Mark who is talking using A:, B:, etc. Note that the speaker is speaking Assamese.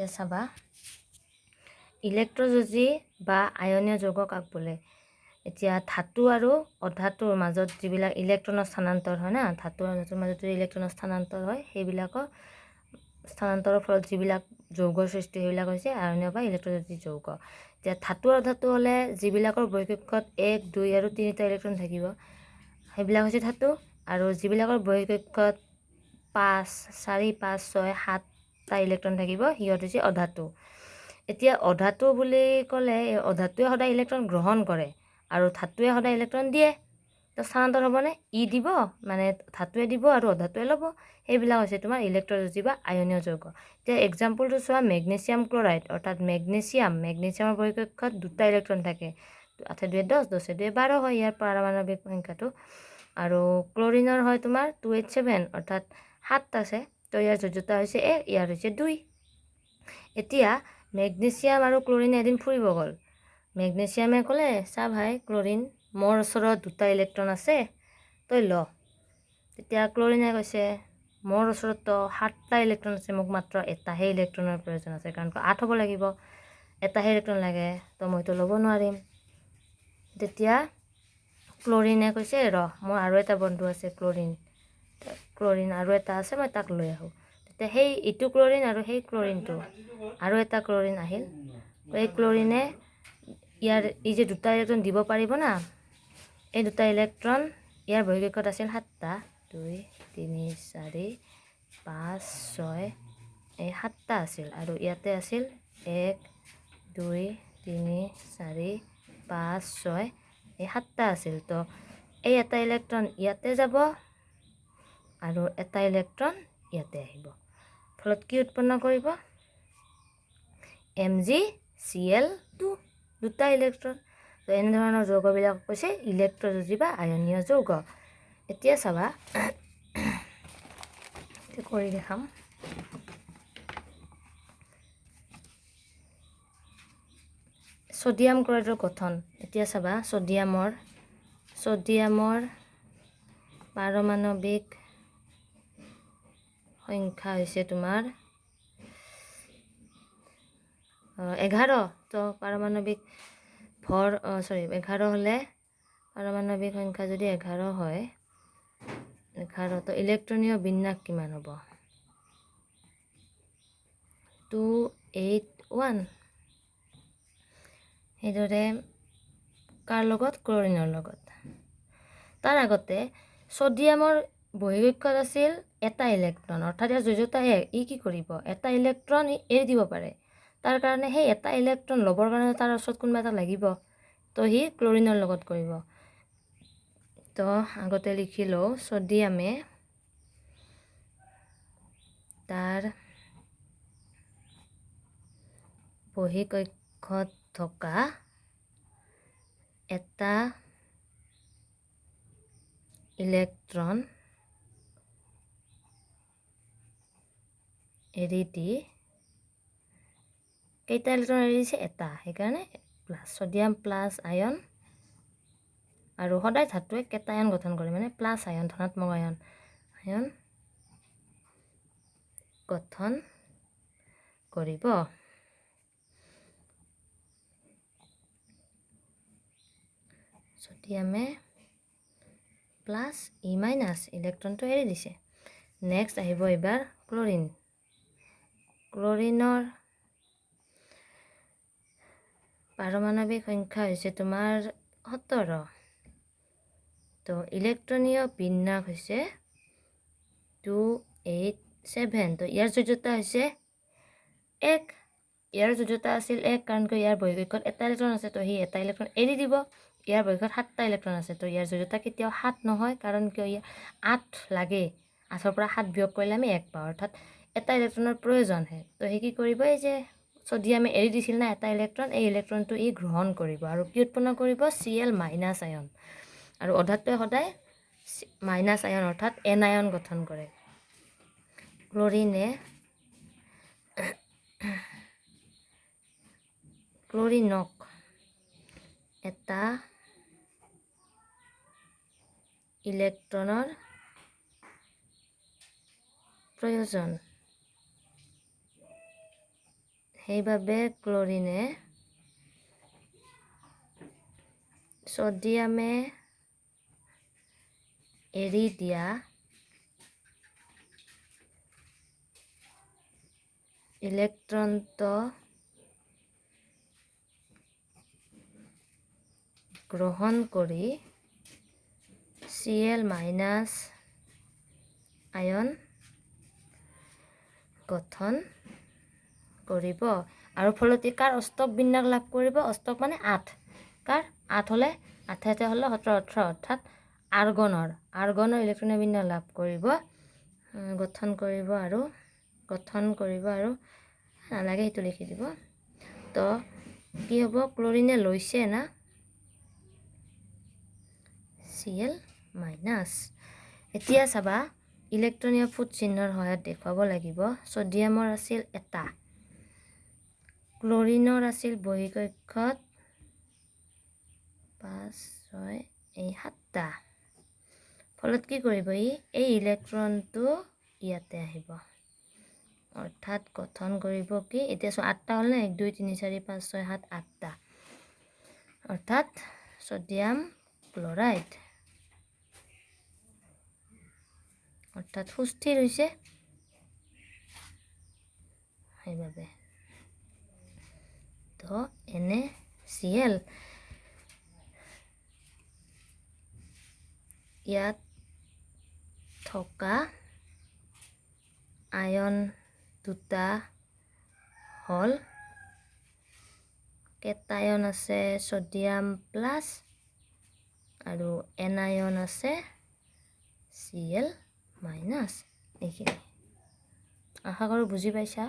A: এতিয়া চাবা ইলেক্ট্ৰযুজি বা আয়নীয় যৌগ কাক বোলে এতিয়া ধাতু আৰু অধাতুৰ মাজত যিবিলাক ইলেক্ট্ৰনৰ স্থানান্তৰ হয় না ধাতু আৰু অধাতুৰ মাজত ইলেক্ট্ৰনৰ স্থানান্তৰ হয় সেইবিলাকৰ স্থানান্তৰৰ ফলত যিবিলাক যৌগৰ সৃষ্টি সেইবিলাক হৈছে আয়নীয় বা ইলেক্ট্ৰযুজি যৌগ এতিয়া ধাতু আৰু অধাতু হ'লে যিবিলাকৰ বৈশিষ্ট্যত 1 2 আৰু 3টা ইলেক্ট্ৰন থাকিব সেইবিলাক হৈছে ধাতু আৰু যিবিলাকৰ বৈশিষ্ট্যত 5 4 5 6 7টা ইলেক্ট্ৰন থাকিব সিহঁত হৈছে অধাতু এতিয়া অধাতু বুলি ক'লে অধাতুৱে সদায় ইলেক্ট্ৰন গ্ৰহণ কৰে আৰু ধাতুৱে সদায় ইলেক্ট্ৰন দিয়ে তো স্থানান্তৰ হ'বনে ই দিব মানে ধাতুৱে দিব আৰু অধাতুৱে ল'ব সেইবিলাক হৈছে তোমাৰ ইলেক্ট্ৰযুজি বা আয়নীয় যৌগ এতিয়া এক্সাম্পলটো চোৱা মেগনেছিয়াম ক্লৰাইড অৰ্থাৎ মেগনেছিয়ামৰ বৈশিষ্ট্যত 2টা ইলেক্ট্ৰন থাকে 8 2 10 10 2 12 হয় ইয়াৰ পাৰমাণৱিক সংখ্যাটো আৰু ক্লৰিনৰ হয় তোমাৰ 2H7 অৰ্থাৎ 7 আছে তো ইয়াৰ যোজ্যতা হৈছে 1 ইয়াৰ হৈছে 2 এতিয়া মেগনেছিয়াম আৰু ক্লৰিন এদিন ফুৰিব গ'ল মেগনেছিয়ামে ক'লে চা ভাই ক্লৰিন মোৰ ওচৰত 2টা ইলেক্ট্ৰন আছে তই ল তেতিয়া ক্লৰিনে কৈছে মোৰ ওচৰততো 7টা ইলেক্ট্ৰন আছে মোক মাত্ৰ এটাহে ইলেক্ট্ৰনৰ প্ৰয়োজন আছে কাৰণ 8 হ'ব লাগিব এটাহে ইলেক্ট্ৰন লাগে তো মইতো ল'ব নোৱাৰিম তেতিয়া ক্লৰিনে কৈছে মোৰ আৰু এটা বন্ধু আছে ক্লৰিন আৰু এটা আছে মই তাক লৈ আহোঁ তেতিয়া সেই ইটো ক্লৰিন আৰু সেই ক্লৰিনটো আৰু এটা ক্লৰিন আহিল এই ক্লৰিনে এই যে 2টা ইলেক্ট্ৰন দিব পাৰিব না এই 2টা ইলেক্ট্ৰন ইয়াৰ বৈশিষ্ট্যত আছিল 7টা 2 3 4 5 6 এই 7টা আছিল আৰু ইয়াতে আছিল 1 2 3 4 5 6 এই 7টা আছিল তো এই এটা ইলেক্ট্ৰন ইয়াতে যাব আৰু এটা ইলেক্ট্ৰন ইয়াতে আহিব ফলত কি উৎপন্ন কৰিব MgCl2 2টা ইলেক্ট্ৰন তো এনে ধৰণৰ যৌগবিলাক কৈছে ইলেক্ট্ৰযুজি বা আয়নীয় যৌগ এতিয়া চাবা কৰি দেখাম সোডিয়াম ক্লৰাইডৰ গঠন এতিয়া চাবা সোডিয়ামৰ পাৰমাণৱিক সংখ্যা হৈছে তোমাৰ 11 তো পাৰমাণৱিক ভৰ 11 হ'লে পাৰমাণৱিক সংখ্যা যদি 11 হয় 11 তো ইলেক্ট্ৰনীয় বিন্যাস কিমান হ'ব 281 সেইদৰে কাৰ লগত ক্লৰিনৰ লগত তাৰ আগতে সোডিয়ামৰ বৈশিষ্ট্যত আছিল এটা ইলেক্ট্ৰন অৰ্থাৎ ইয়াৰ যোজ্যতা 1 ই কি কৰিব এটা ইলেক্ট্ৰন এৰি দিব পাৰে তাৰ কাৰণে সেই এটা ইলেক্ট্ৰন ল'বৰ কাৰণে তাৰ ওচৰত কোনোবা এটা লাগিব তো সি ক্লৰিনৰ লগত কৰিব তো আগতে লিখি লওঁ সোডিয়ামে তাৰ বহিঃকক্ষত থকা এটা ইলেক্ট্ৰন এৰি দি কেইটা ইলেক্ট্ৰন এৰি দিছে এটা সেইকাৰণে প্লাছ সোডিয়াম প্লাছ আয়ন আৰু সদায় ধাতুৱে কেটায়ন গঠন কৰে মানে প্লাছ আয়ন ধনাত্মক আয়ন গঠন কৰিব সোডিয়ামে প্লাছ ই মাইনাছ ইলেক্ট্ৰনটো এৰি দিছে নেক্সট আহিব এবাৰ ক্লৰিনৰ পাৰমাণৱিক সংখ্যা হৈছে তোমাৰ 17 তো ইলেক্ট্ৰনীয় বিন্যাস হৈছে 287 তো ইয়াৰ যোজ্যতা হৈছে 1 ইয়াৰ যোজ্যতা আছিল 1 কাৰণ ইয়াৰ বৈশিষ্ট্যত এটা ইলেক্ট্ৰন আছে তো সি এটা ইলেক্ট্ৰন এৰি দিব ইয়াৰ বৈশিষ্ট্যত 7টা ইলেক্ট্ৰন আছে তো ইয়াৰ যোজ্যতা কেতিয়াও 7 নহয় কাৰণ কিয় ইয়াৰ 8 লাগে 8ৰ পৰা 7 বিয়োগ কৰিলে আমি 1 পাওঁ অৰ্থাৎ এটা ইলেক্ট্ৰনৰ প্ৰয়োজনহে তো সি কি কৰিব এই যে সোডিয়ামে এৰি দিছিল না এটা ইলেক্ট্ৰন এই ইলেক্ট্ৰনটো ই গ্ৰহণ কৰিব আৰু কি উৎপন্ন কৰিব Cl- আয়ন আৰু অধাতুৱে সদায় মাইনাছ আয়ন অৰ্থাৎ এনায়ন গঠন কৰে ক্লৰিনক এটা ইলেক্ট্ৰনৰ প্ৰয়োজন সেইবাবে ক্লৰিনে ছডিয়ামে এৰি দিয়া ইলেক্ট্ৰনটো গ্ৰহণ কৰি Cl- আয়ন গঠন কৰিব আৰু ফলত কাৰ অষ্টক বিন্যাস লাভ কৰিব। অষ্টক মানে 8 কাৰ 8 হ'লে 8 হ'লে 17 18 অৰ্থাৎ আৰ্গনৰ ইলেক্ট্ৰন বিন্যাস লাভ কৰিব গঠন কৰিব আৰু নালাগে সেইটো লিখি দিব। তো কি হ'ব ক্লৰিনে লৈছে না Cl-। এতিয়া চাবা ইলেক্ট্ৰনীয় ফুট চিহ্নৰ সহায়ত দেখুৱাব লাগিব ছডিয়ামৰ আছিল এটা, ক্লৰিনৰ আছিল বহিঃকক্ষত 5 6 এই 7টা। ফলত কি কৰিব এই ইলেক্ট্ৰনটো ইয়াতে আহিব অৰ্থাৎ গঠন কৰিব কি এতিয়া 8টা হ'ল না 1 2 3 4 5 6 7 8টা অৰ্থাৎ ছডিয়াম ক্লৰাইড অৰ্থাৎ সুস্থিৰ হৈছে সেইবাবে। তো NaCl ইয়াত থকা আয়ন দুটা হ'ল কেটায়ন আছে ছডিয়াম প্লাছ আৰু এনায়ন আছে Cl-। এইখিনি আশা কৰোঁ বুজি পাইছা।